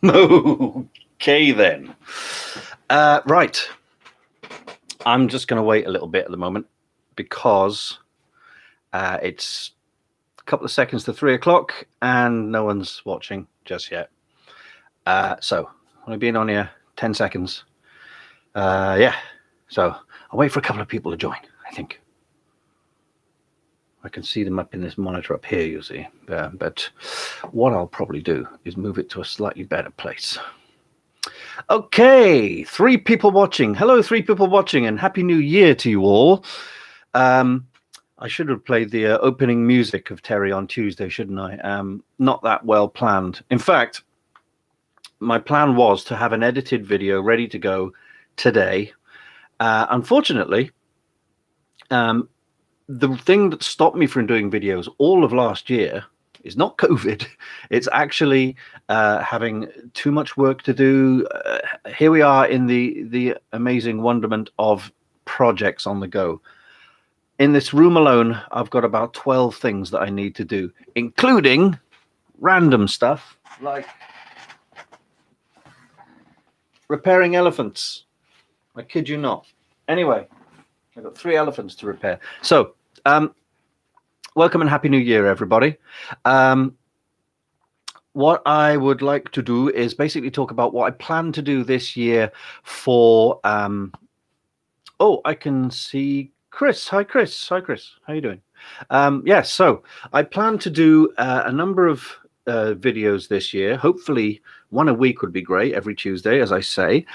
Okay, then. Right. I'm just going to wait a little bit at the moment because it's a couple of seconds to 3 o'clock and no one's watching just yet. So I've been on here 10 seconds. Yeah. So I'll wait for a couple of people to join, I think. I can see them up in this monitor up here, you see. But what I'll probably do is move it to a slightly better place. Okay, 3 people watching. Hello, 3 people watching, and Happy New Year to you all. I should have played the opening music of Terry on Tuesday, shouldn't I? Not that well planned. In fact, my plan was to have an edited video ready to go today. Unfortunately, the thing that stopped me from doing videos all of last year is not COVID. It's actually having too much work to do. Here we are in the amazing wonderment of projects on the go. In this room alone, I've got about 12 things that I need to do, including random stuff like repairing elephants. I kid you not. Anyway, I've got 3 elephants to repair. So, welcome and Happy New Year, everybody. What I would like to do is basically talk about what I plan to do this year for... oh, I can see Chris. Hi, Chris. Hi, Chris. How are you doing? Yes, so I plan to do a number of videos this year. Hopefully, one a week would be great, every Tuesday, as I say.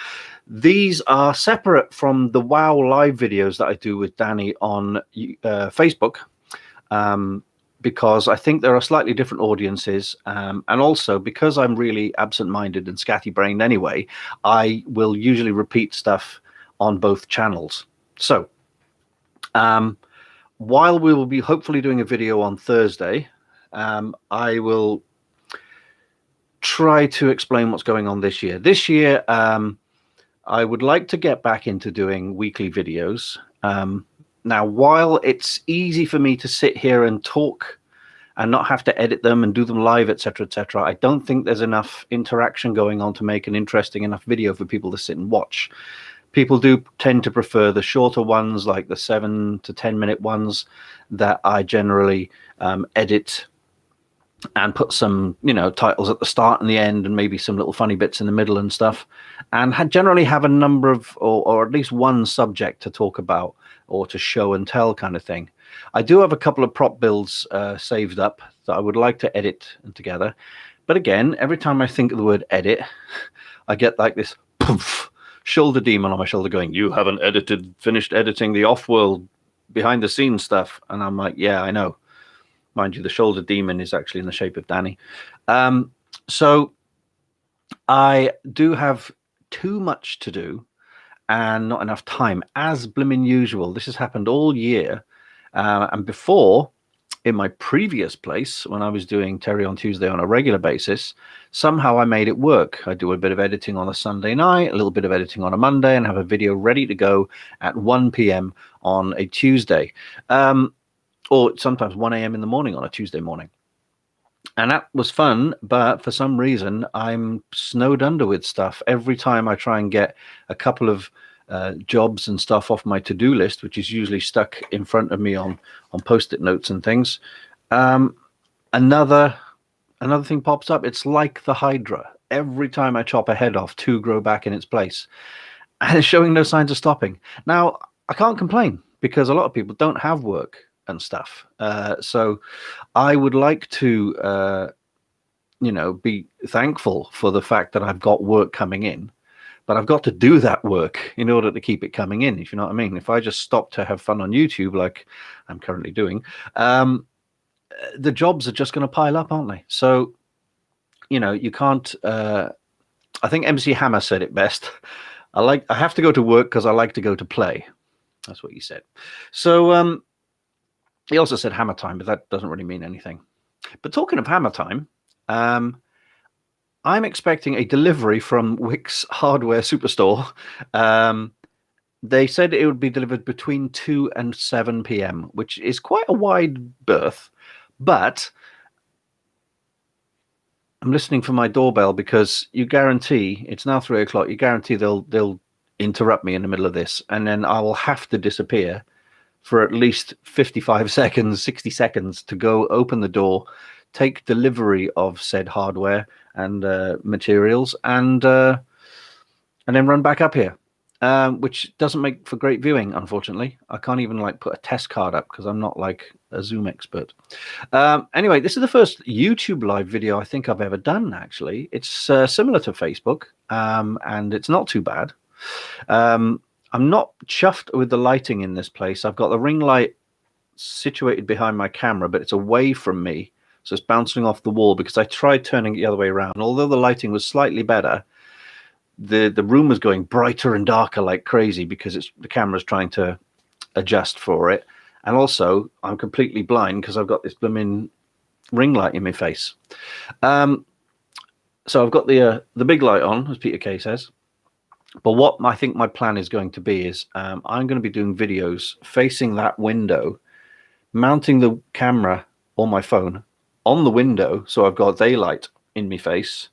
These are separate from the WoW live videos that I do with Danny on Facebook, because I think there are slightly different audiences. And also, because I'm really absent-minded and scatty-brained anyway, I will usually repeat stuff on both channels. So, while we will be hopefully doing a video on Thursday, I will try to explain what's going on this year. This year, I would like to get back into doing weekly videos. Now, while it's easy for me to sit here and talk and not have to edit them and do them live, etc., I don't think there's enough interaction going on to make an interesting enough video for people to sit and watch. People do tend to prefer the shorter ones, like the 7 to 10 minute ones that I generally edit and put some, titles at the start and the end, and maybe some little funny bits in the middle and stuff, and generally have a number of, or at least one subject to talk about or to show and tell kind of thing. I do have a couple of prop builds saved up that I would like to edit together. But again, every time I think of the word edit, I get like this poof, shoulder demon on my shoulder going, you haven't finished editing the off-world behind the scenes stuff. And I'm like, yeah, I know. Mind you, the shoulder demon is actually in the shape of Danny. So I do have too much to do and not enough time, as blimmin' usual. This has happened all year. And before, in my previous place, when I was doing Terry on Tuesday on a regular basis, somehow I made it work. I do a bit of editing on a Sunday night, a little bit of editing on a Monday, and have a video ready to go at 1 p.m. on a Tuesday. Or sometimes 1 a.m. in the morning on a Tuesday morning. And that was fun, but for some reason, I'm snowed under with stuff. Every time I try and get a couple of jobs and stuff off my to-do list, which is usually stuck in front of me on post-it notes and things, another thing pops up. It's like the Hydra. Every time I chop a head off, 2 grow back in its place. And it's showing no signs of stopping. Now, I can't complain, because a lot of people don't have work and stuff. So I would like to, be thankful for the fact that I've got work coming in, but I've got to do that work in order to keep it coming in, if you know what I mean. If I just stop to have fun on YouTube, like I'm currently doing, the jobs are just going to pile up, aren't they? So, you can't, I think MC Hammer said it best. I have to go to work because I like to go to play. That's what he said. So, he also said hammer time, but that doesn't really mean anything. But talking of hammer time, I'm expecting a delivery from Wick's Hardware Superstore. They said it would be delivered between 2 and 7 p.m., which is quite a wide berth. But I'm listening for my doorbell because you guarantee it's now 3 o'clock. You guarantee they'll interrupt me in the middle of this, and then I will have to disappear for at least 55 seconds, 60 seconds to go open the door, take delivery of said hardware and materials, and then run back up here, which doesn't make for great viewing, unfortunately. I can't even like put a test card up because I'm not like a Zoom expert. Anyway, this is the first YouTube live video I think I've ever done, actually. It's similar to Facebook, and it's not too bad. I'm not chuffed with the lighting in this place. I've got the ring light situated behind my camera, but it's away from me, so it's bouncing off the wall because I tried turning it the other way around. Although the lighting was slightly better, the room was going brighter and darker like crazy because the camera's trying to adjust for it. And also, I'm completely blind because I've got this blooming ring light in my face. So I've got the big light on, as Peter Kay says. But what I think my plan is going to be is I'm going to be doing videos facing that window, mounting the camera on my phone on the window, so I've got daylight in my face,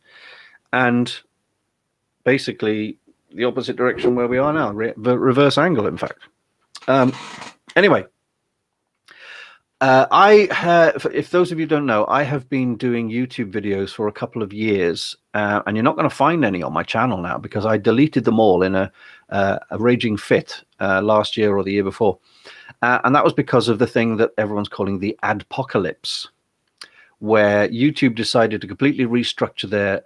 and basically the opposite direction where we are now, the reverse angle, in fact. Anyway, if those of you don't know, I have been doing YouTube videos for a couple of years, and you're not going to find any on my channel now because I deleted them all in a raging fit last year or the year before, and that was because of the thing that everyone's calling the adpocalypse, where YouTube decided to completely restructure their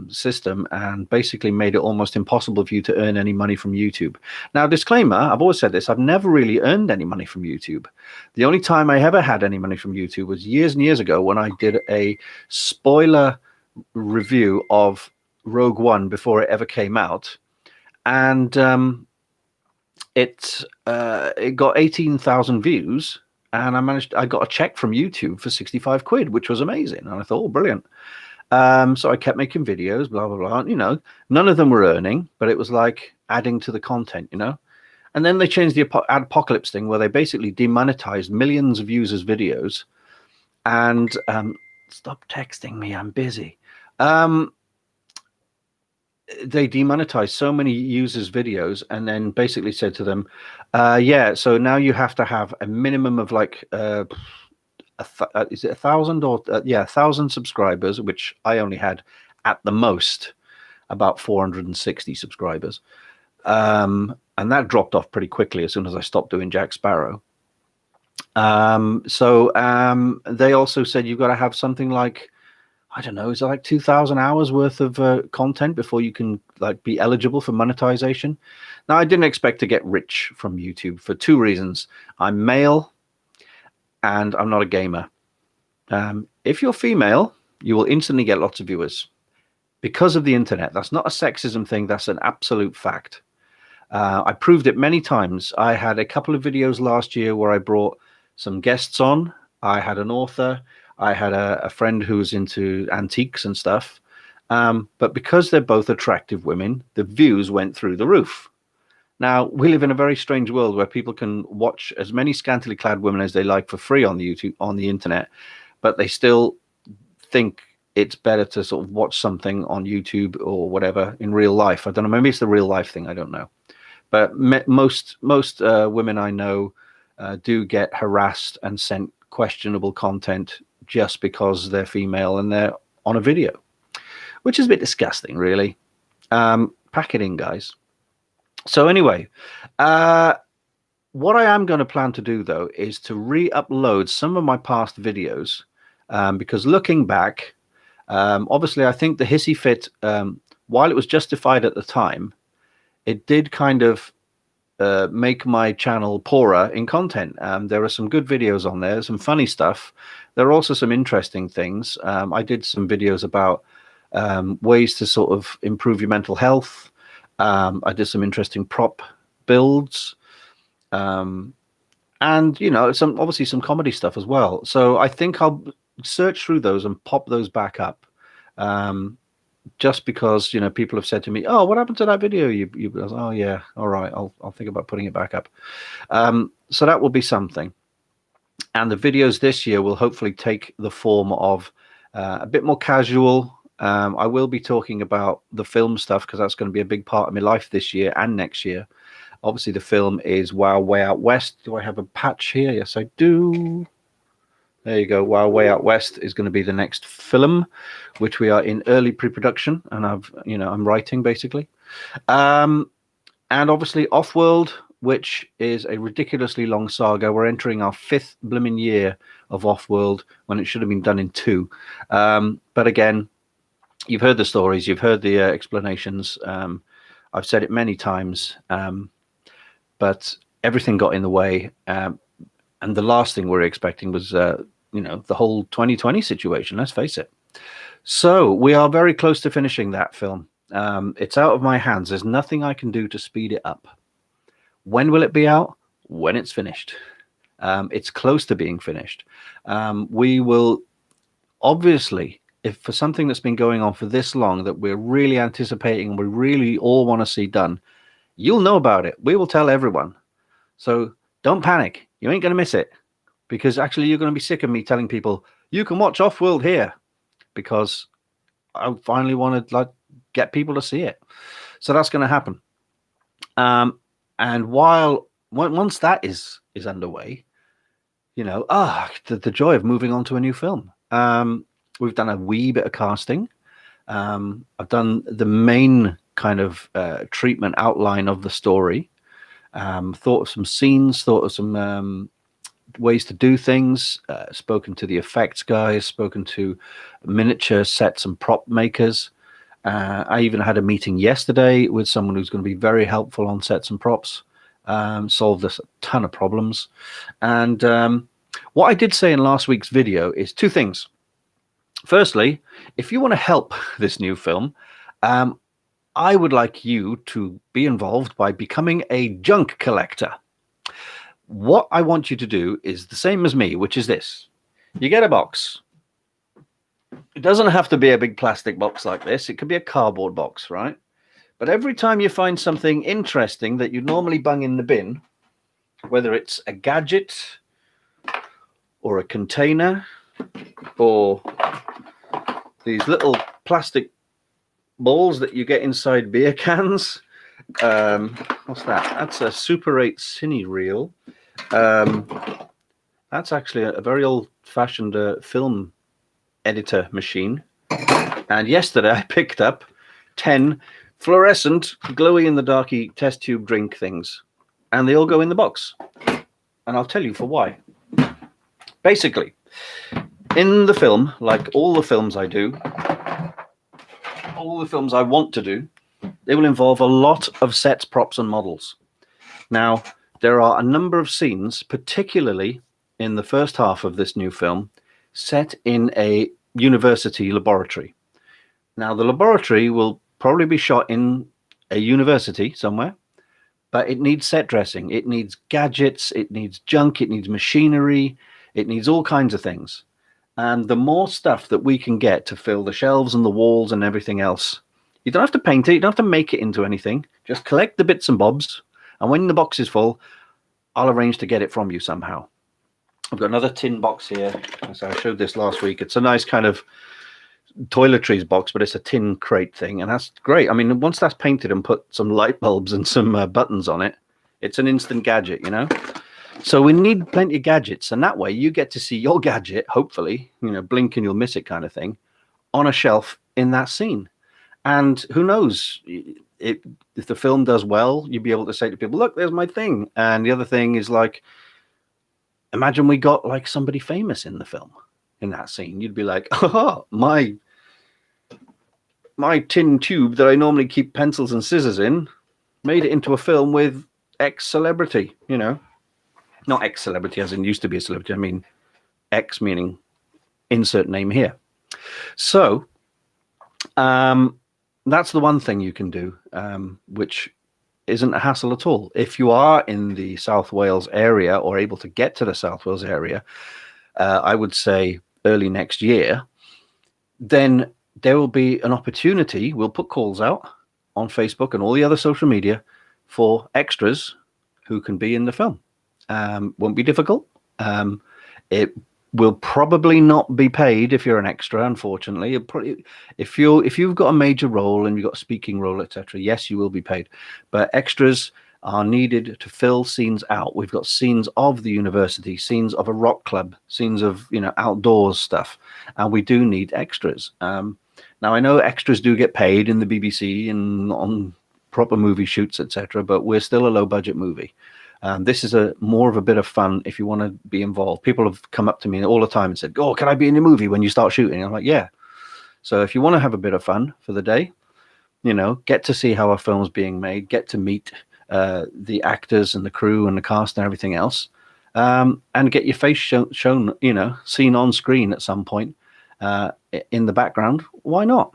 system and basically made it almost impossible for you to earn any money from YouTube. Now, disclaimer, I've always said this, I've never really earned any money from YouTube. The only time I ever had any money from YouTube was years and years ago when I did a spoiler review of Rogue One before it ever came out. And it got 18,000 views. And I got a check from YouTube for 65 quid, which was amazing. And I thought, oh, brilliant. So I kept making videos, blah, blah, blah. You know, none of them were earning, but it was like adding to the content, you know. And then they changed the apocalypse thing where they basically demonetized millions of users' videos. And stop texting me, I'm busy. They demonetized so many users' videos and then basically said to them, yeah, so now you have to have a minimum of like, is it 1,000 or, yeah, 1,000 subscribers, which I only had at the most about 460 subscribers. And that dropped off pretty quickly as soon as I stopped doing Jack Sparrow. So they also said you've got to have something like, I don't know, is it like 2,000 hours worth of content before you can like be eligible for monetization? Now, I didn't expect to get rich from YouTube for two reasons. I'm male and I'm not a gamer. If you're female, you will instantly get lots of viewers because of the internet. That's not a sexism thing. That's an absolute fact. I proved it many times. I had a couple of videos last year where I brought some guests on. I had an author. I had a friend who was into antiques and stuff. But because they're both attractive women, the views went through the roof. Now, we live in a very strange world where people can watch as many scantily clad women as they like for free on the internet, but they still think it's better to sort of watch something on YouTube or whatever in real life. I don't know. Maybe it's the real life thing. I don't know. But most women I know do get harassed and sent questionable content just because they're female and they're on a video, which is a bit disgusting, really. Pack it in, guys. So anyway, what I am going to plan to do, though, is to re-upload some of my past videos, because looking back, obviously, I think the hissy fit, while it was justified at the time, it did kind of make my channel poorer in content. There are some good videos on there, some funny stuff. There are also some interesting things. I did some videos about ways to sort of improve your mental health. I did some interesting prop builds, and you know, obviously some comedy stuff as well. So I think I'll search through those and pop those back up. Just because, you know, people have said to me, "Oh, what happened to that video?" Oh yeah, all right, I'll think about putting it back up. So that will be something. And the videos this year will hopefully take the form of a bit more casual, I will be talking about the film stuff because that's going to be a big part of my life this year and next year. Obviously, the film is Wild Way Out West. Do I have a patch here? Yes, I do. There you go. Wild Way Out West is going to be the next film, which we are in early pre-production, and I'm writing basically. And obviously Offworld, which is a ridiculously long saga. We're entering our 5th blooming year of Offworld when it should have been done in 2. But again, you've heard the stories, you've heard the explanations. I've said it many times, but everything got in the way. And the last thing we were expecting was, the whole 2020 situation, let's face it. So we are very close to finishing that film. It's out of my hands. There's nothing I can do to speed it up. When will it be out? When it's finished. It's close to being finished. We will obviously, if for something that's been going on for this long that we're really anticipating and we really all want to see done, you'll know about it. We will tell everyone. So don't panic. You ain't going to miss it, because actually you're going to be sick of me telling people you can watch Offworld here, because I finally want to get people to see it. So that's going to happen. And once that is underway, the joy of moving on to a new film. We've done a wee bit of casting. I've done the main kind of treatment outline of the story. Thought of some scenes, thought of some ways to do things, spoken to the effects guys, spoken to miniature sets and prop makers. I even had a meeting yesterday with someone who's going to be very helpful on sets and props, solved us a ton of problems. And what I did say in last week's video is 2 things. Firstly, if you want to help this new film, I would like you to be involved by becoming a junk collector. What I want you to do is the same as me, which is this. You get a box. It doesn't have to be a big plastic box like this. It could be a cardboard box, right? But every time you find something interesting that you'd normally bung in the bin, whether it's a gadget or a container or these little plastic balls that you get inside beer cans. What's that? That's a Super 8 Cine reel. That's actually a very old-fashioned film editor machine. And yesterday I picked up 10 fluorescent, glowy-in-the-darky test tube drink things. And they all go in the box. And I'll tell you for why. Basically, in the film, like all the films I do, all the films I want to do, they will involve a lot of sets, props, and models. Now, there are a number of scenes, particularly in the first half of this new film, set in a university laboratory. Now, the laboratory will probably be shot in a university somewhere, but it needs set dressing. It needs gadgets. It needs junk. It needs machinery. It needs all kinds of things. And the more stuff that we can get to fill the shelves and the walls and everything else, you don't have to paint it. You don't have to make it into anything. Just collect the bits and bobs. And when the box is full, I'll arrange to get it from you somehow. I've got another tin box here. So I showed this last week. It's a nice kind of toiletries box, but it's a tin crate thing. And that's great. I mean, once that's painted and put some light bulbs and some buttons on it, it's an instant gadget, you know? So we need plenty of gadgets. And that way you get to see your gadget, hopefully, blink and you'll miss it kind of thing, on a shelf in that scene. And who knows, if the film does well, you'll be able to say to people, look, there's my thing. And the other thing is, like, imagine we got like somebody famous in the film, in that scene. You'd be like, oh, my tin tube that I normally keep pencils and scissors in made it into a film with X celebrity, Not X celebrity as in used to be a celebrity. I mean, X meaning insert name here. So, that's the one thing you can do, which isn't a hassle at all. If you are in the South Wales area or able to get to the South Wales area, I would say early next year, then there will be an opportunity. We'll put calls out on Facebook and all the other social media for extras who can be in the film. Won't be difficult. will probably not be paid if you're an extra, unfortunately. If you've got a major role and you've got a speaking role, etc., yes, you will be paid. But extras are needed to fill scenes out. We've got scenes of the university, scenes of a rock club, scenes of outdoors stuff, and we do need extras. Now I know extras do get paid in the BBC and on proper movie shoots, etc., but we're still a low budget movie. This is more of a bit of fun if you want to be involved. People have come up to me all the time and said, "Oh, can I be in your movie when you start shooting?" I'm like, "Yeah." So if you want to have a bit of fun for the day, get to see how a film's being made, get to meet the actors and the crew and the cast and everything else, and get your face shown, seen on screen at some point in the background. Why not?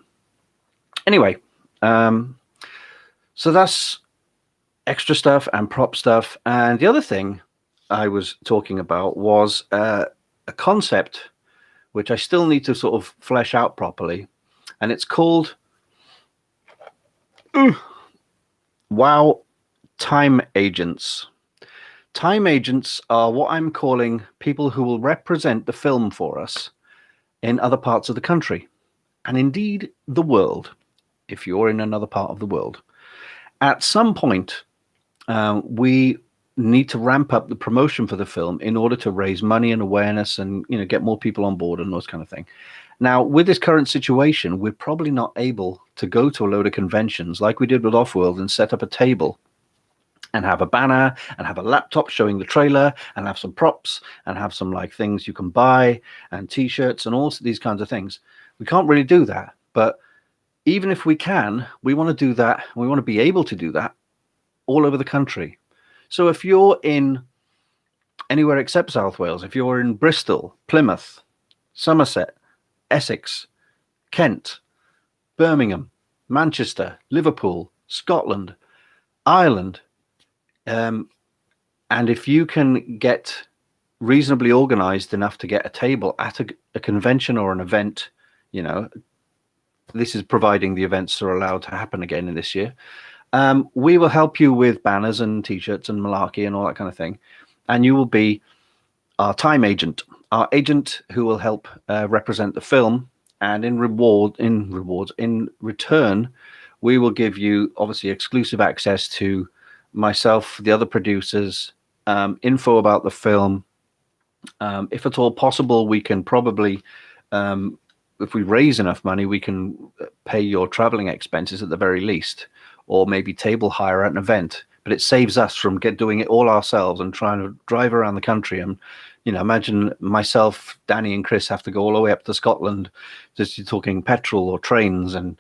Anyway, so that's extra stuff and prop stuff. And the other thing I was talking about was a concept which I still need to sort of flesh out properly, and it's called WOW time agents. Time agents are what I'm calling people who will represent the film for us in other parts of the country, and indeed the world, if you're in another part of the world. At some point, we need to ramp up the promotion for the film in order to raise money and awareness and get more people on board and those kind of thing. Now, with this current situation, we're probably not able to go to a load of conventions like we did with Offworld and set up a table and have a banner and have a laptop showing the trailer and have some props and have some like things you can buy and t-shirts and all these kinds of things. We can't really do that, but even if we can, we want to do that. We want to be able to do that all over the country. So if you're in anywhere except South Wales, if you're in Bristol, Plymouth, Somerset, Essex, Kent, Birmingham, Manchester, Liverpool, Scotland, Ireland, and if you can get reasonably organized enough to get a table at a convention or an event, this is providing the events are allowed to happen again in this year. We will help you with banners and t-shirts and malarkey and all that kind of thing. And you will be our time agent, our agent who will help represent the film. And in return, we will give you obviously exclusive access to myself, the other producers, info about the film. If at all possible, we can probably, if we raise enough money, we can pay your traveling expenses at the very least, or maybe table hire at an event. But it saves us from doing it all ourselves and trying to drive around the country. And imagine myself, Danny, and Chris have to go all the way up to Scotland, just talking petrol or trains and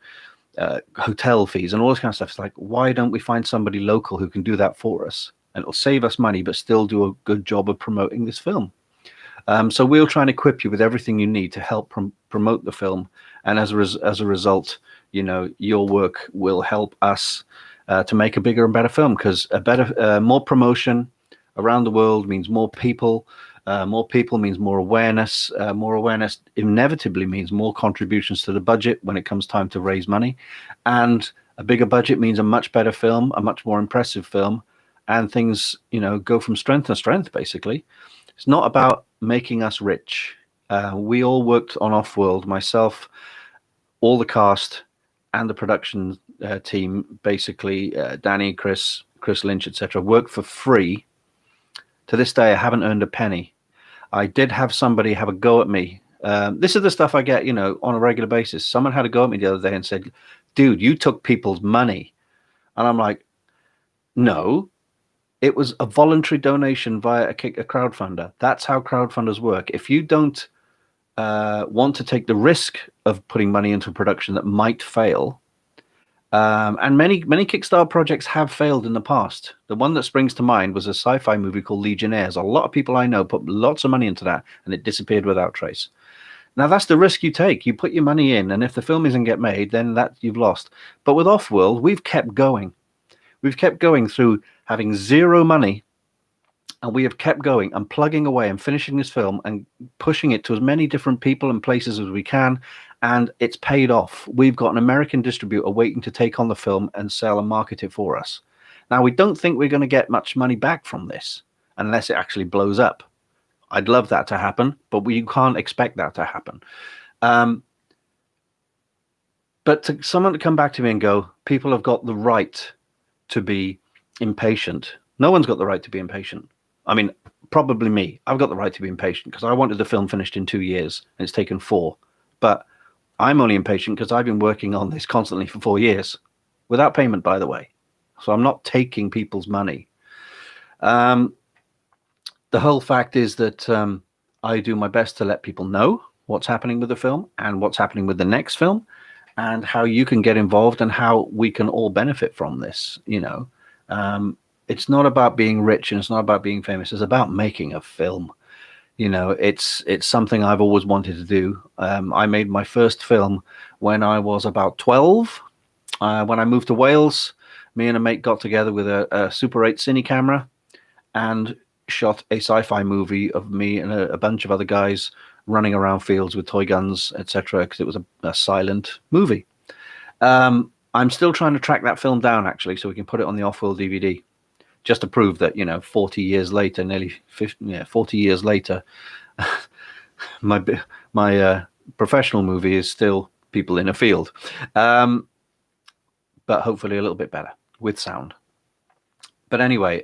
hotel fees and all this kind of stuff. It's like, why don't we find somebody local who can do that for us? And it'll save us money, but still do a good job of promoting this film. So we'll try and equip you with everything you need to help promote the film. And as a result, your work will help us to make a bigger and better film, because more promotion around the world means more people. More people means more awareness. More awareness inevitably means more contributions to the budget when it comes time to raise money. And a bigger budget means a much better film, a much more impressive film, and things, go from strength to strength, basically. It's not about making us rich. We all worked on Offworld, myself, all the cast and the production team, basically, Danny, Chris Lynch, etc., worked for free. To this day, I haven't earned a penny. I did have somebody have a go at me. This is the stuff I get, on a regular basis. Someone had a go at me the other day and said, "Dude, you took people's money." And I'm like, no, it was a voluntary donation via a crowdfunder. That's how crowdfunders work. If you don't want to take the risk of putting money into a production that might fail, and many Kickstarter projects have failed in the past. The one that springs to mind was a sci-fi movie called Legionnaires. A lot of people I know put lots of money into that, and it disappeared without trace. Now, that's the risk you take. You put your money in, and if the film isn't get made, then that you've lost. But with Offworld, we've kept going. We've kept going through having zero money, and we have kept going and plugging away and finishing this film and pushing it to as many different people and places as we can. And it's paid off. We've got an American distributor waiting to take on the film and sell and market it for us. Now, we don't think we're going to get much money back from this unless it actually blows up. I'd love that to happen, but you can't expect that to happen. But to someone to come back to me and go, people have got the right to be impatient. No one's got the right to be impatient. I mean, probably me. I've got the right to be impatient because I wanted the film finished in 2 years and it's taken 4. But I'm only impatient because I've been working on this constantly for 4 years without payment, by the way. So I'm not taking people's money. The whole fact is that I do my best to let people know what's happening with the film and what's happening with the next film, and how you can get involved and how we can all benefit from this. It's not about being rich and it's not about being famous. It's about making a film. It's something I've always wanted to do. I made my first film when I was about 12. When I moved to Wales, me and a mate got together with a Super 8 cine camera and shot a sci-fi movie of me and a bunch of other guys running around fields with toy guns, etc., because it was a silent movie. I'm still trying to track that film down, actually, so we can put it on the Off-World DVD, just to prove that, 40 years later, nearly 50, 40 years later, my professional movie is still people in a field, but hopefully a little bit better with sound. But anyway,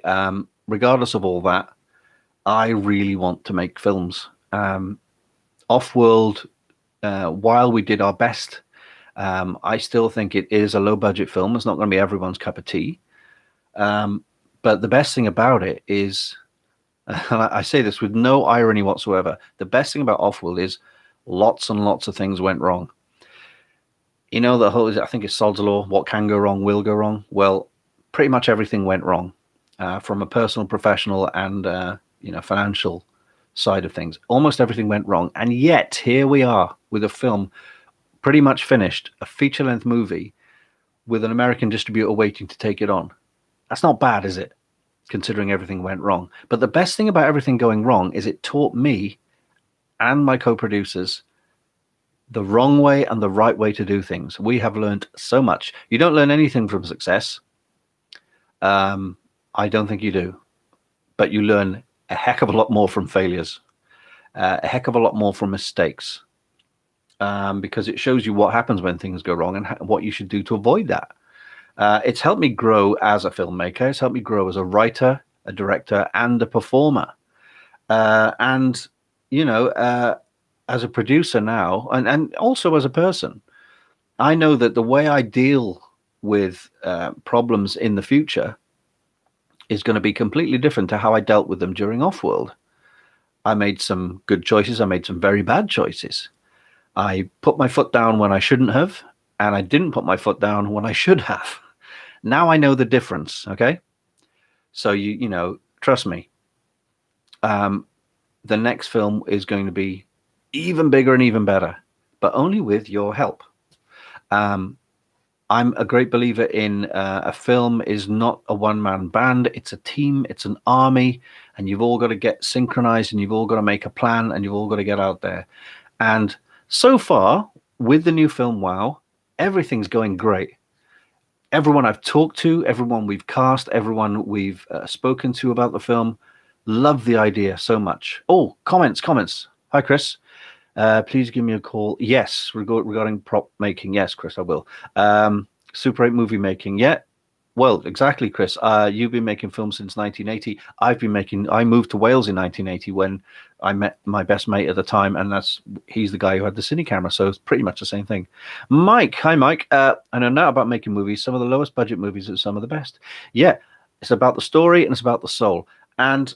regardless of all that, I really want to make films. Off-World, while we did our best, I still think it is a low-budget film. It's not going to be everyone's cup of tea. But the best thing about it is, and I say this with no irony whatsoever, the best thing about Off-World is lots and lots of things went wrong. The whole, I think it's Sod's Law, what can go wrong will go wrong. Well, pretty much everything went wrong, from a personal, professional, and financial side of things. Almost everything went wrong, and yet here we are with a film pretty much finished, a feature-length movie with an American distributor waiting to take it on. That's not bad, is it, considering everything went wrong? But the best thing about everything going wrong is it taught me and my co-producers the wrong way and the right way to do things. We have learned so much. You don't learn anything from success. I don't think you do, but you learn a heck of a lot more from failures, a heck of a lot more from mistakes, because it shows you what happens when things go wrong and what you should do to avoid that. It's helped me grow as a filmmaker. It's helped me grow as a writer, a director, and a performer. And, as a producer now, and also as a person, I know that the way I deal with problems in the future is going to be completely different to how I dealt with them during Off-World. I made some good choices. I made some very bad choices. I put my foot down when I shouldn't have, and I didn't put my foot down when I should have. Now I know the difference, okay? So, you trust me. The next film is going to be even bigger and even better, but only with your help. I'm a great believer in a film is not a one-man band. It's a team. It's an army, and you've all got to get synchronized, and you've all got to make a plan, and you've all got to get out there. And so far, with the new film, wow, everything's going great. Everyone I've talked to, everyone we've cast, everyone we've spoken to about the film, love the idea so much. Oh, comments. Hi, Chris. Please give me a call. Yes, regarding prop making. Yes, Chris, I will. Super 8 movie making. Yeah. Well, exactly, Chris. You've been making films since 1980. I moved to Wales in 1980 when I met my best mate at the time, and he's the guy who had the cine camera, so it's pretty much the same thing. Mike, hi, Mike. I know now about making movies. Some of the lowest budget movies are some of the best. Yeah, it's about the story and it's about the soul. And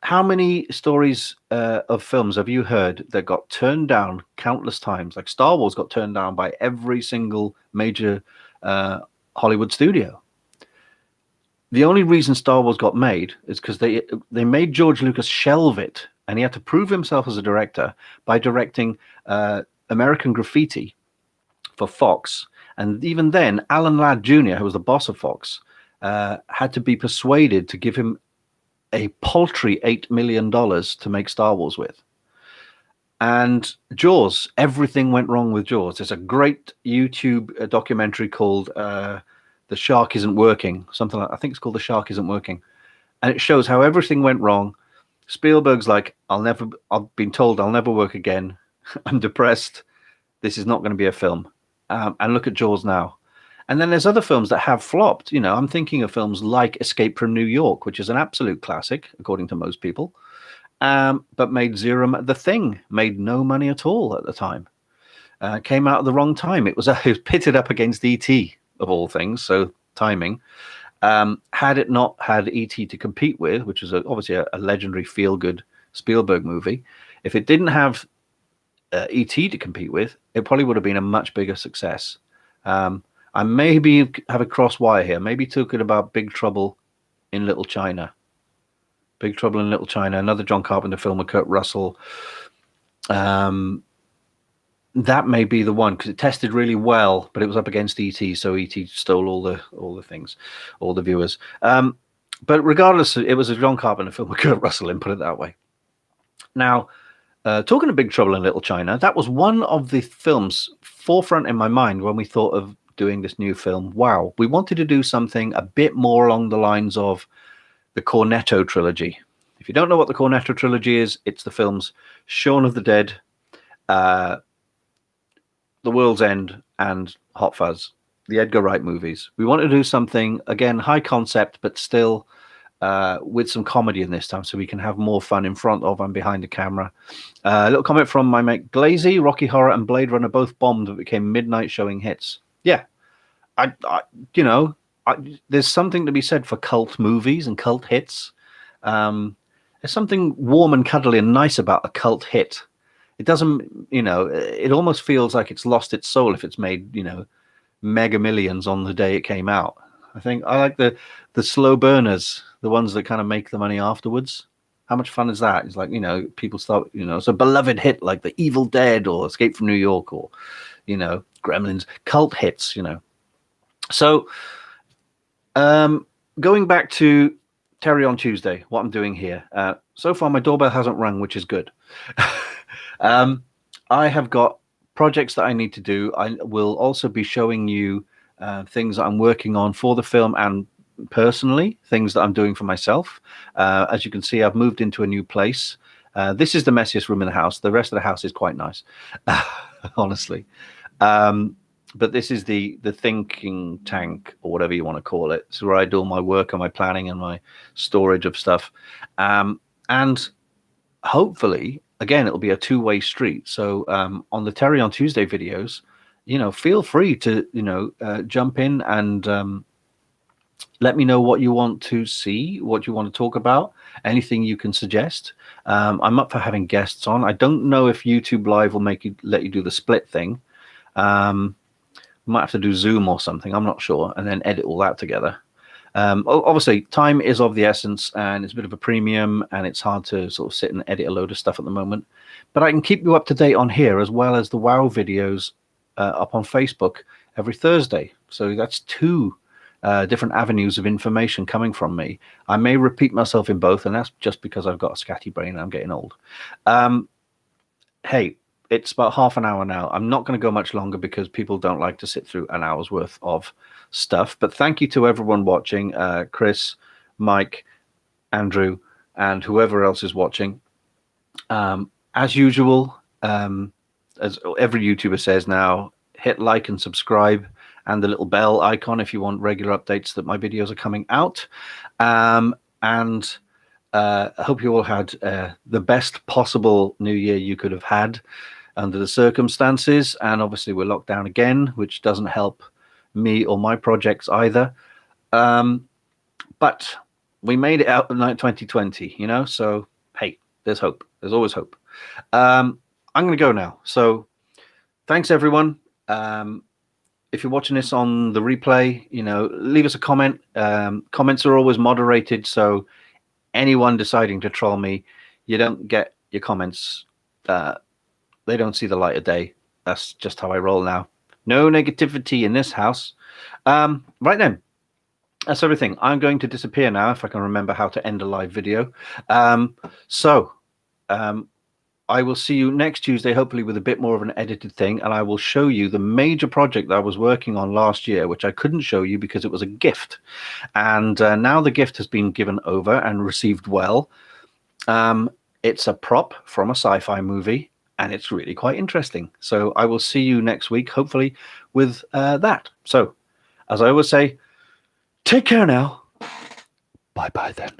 how many stories of films have you heard that got turned down countless times? Like Star Wars got turned down by every single major Hollywood studio. The only reason Star Wars got made is because they made George Lucas shelve it, and he had to prove himself as a director by directing American Graffiti for Fox. And even then, Alan Ladd Jr., who was the boss of Fox, had to be persuaded to give him a paltry $8 million to make Star Wars with. And Jaws, everything went wrong with Jaws. There's a great YouTube documentary called The Shark Isn't Working, something like, I think it's called The Shark Isn't Working. And it shows how everything went wrong. Spielberg's like, I've been told I'll never work again. I'm depressed. This is not going to be a film. And look at Jaws now. And then there's other films that have flopped. You know, I'm thinking of films like Escape from New York, which is an absolute classic, according to most people, but made zero. The Thing made no money at all at the time. Came out at the wrong time. It was pitted up against E.T. of all things, so timing. Had it not had E.T. to compete with, which was obviously a legendary feel-good Spielberg movie, if it didn't have E.T. to compete with, it probably would have been a much bigger success. I maybe have a cross wire here. Maybe talking about Big Trouble in Little China. Big Trouble in Little China, another John Carpenter film with Kurt Russell. That may be the one because it tested really well, but it was up against E.T., so E.T. stole all the things, all the viewers. But regardless, it was a John Carpenter film with Kurt Russell in, put it that way. Now, talking of Big Trouble in Little China, that was one of the films forefront in my mind when we thought of doing this new film. Wow, we wanted to do something a bit more along the lines of the Cornetto trilogy. If you don't know what the Cornetto trilogy is, it's the films Shaun of the Dead, The World's End, and Hot Fuzz, the Edgar Wright movies. We wanted to do something, again, high concept, but still with some comedy in this time, so we can have more fun in front of and behind the camera. A little comment from my mate Glazy. Rocky Horror and Blade Runner both bombed but became midnight showing hits. Yeah, there's something to be said for cult movies and cult hits. There's something warm and cuddly and nice about a cult hit. It doesn't, it almost feels like it's lost its soul if it's made, mega millions on the day it came out. I think I like the slow burners, the ones that kind of make the money afterwards. How much fun is that? It's like, people start, it's a beloved hit like The Evil Dead or Escape from New York or, Gremlins, cult hits, So going back to Terry on Tuesday, what I'm doing here. So far, my doorbell hasn't rung, which is good. I have got projects that I need to do. I will also be showing you things that I'm working on for the film and personally, things that I'm doing for myself. As you can see, I've moved into a new place. This is the messiest room in the house. The rest of the house is quite nice, honestly. But this is the thinking tank, or whatever you want to call it. It's where I do all my work and my planning and my storage of stuff. And hopefully, again, it'll be a two-way street. So on the Terry on Tuesday videos, feel free to, jump in and let me know what you want to see, what you want to talk about, anything you can suggest. I'm up for having guests on. I don't know if YouTube Live will let you do the split thing. Might have to do Zoom or something. I'm not sure, and then edit all that together. Obviously, time is of the essence, and it's a bit of a premium, and it's hard to sort of sit and edit a load of stuff at the moment. But I can keep you up to date on here, as well as the WoW videos up on Facebook every Thursday. So that's two different avenues of information coming from me. I may repeat myself in both, and that's just because I've got a scatty brain and I'm getting old. Hey, it's about half an hour now. I'm not going to go much longer because people don't like to sit through an hour's worth of stuff. But thank you to everyone watching, Chris, Mike, Andrew, and whoever else is watching. As usual, as every YouTuber says now, hit like and subscribe and the little bell icon if you want regular updates that my videos are coming out. And I hope you all had the best possible New Year you could have had under the circumstances. And obviously we're locked down again, which doesn't help me or my projects either. But we made it out in 2020, so hey, there's hope. There's always hope. I'm going to go now. So thanks, everyone. If you're watching this on the replay, leave us a comment. Comments are always moderated, so anyone deciding to troll me, you don't get your comments. They don't see the light of day. That's just how I roll now. No negativity in this house. Right then, that's everything. I'm going to disappear now if I can remember how to end a live video. I will see you next Tuesday, hopefully with a bit more of an edited thing, and I will show you the major project that I was working on last year, which I couldn't show you because it was a gift. And now the gift has been given over and received well. It's a prop from a sci-fi movie, and it's really quite interesting. So I will see you next week, hopefully, with that. So, as I always say, take care now. Bye-bye then.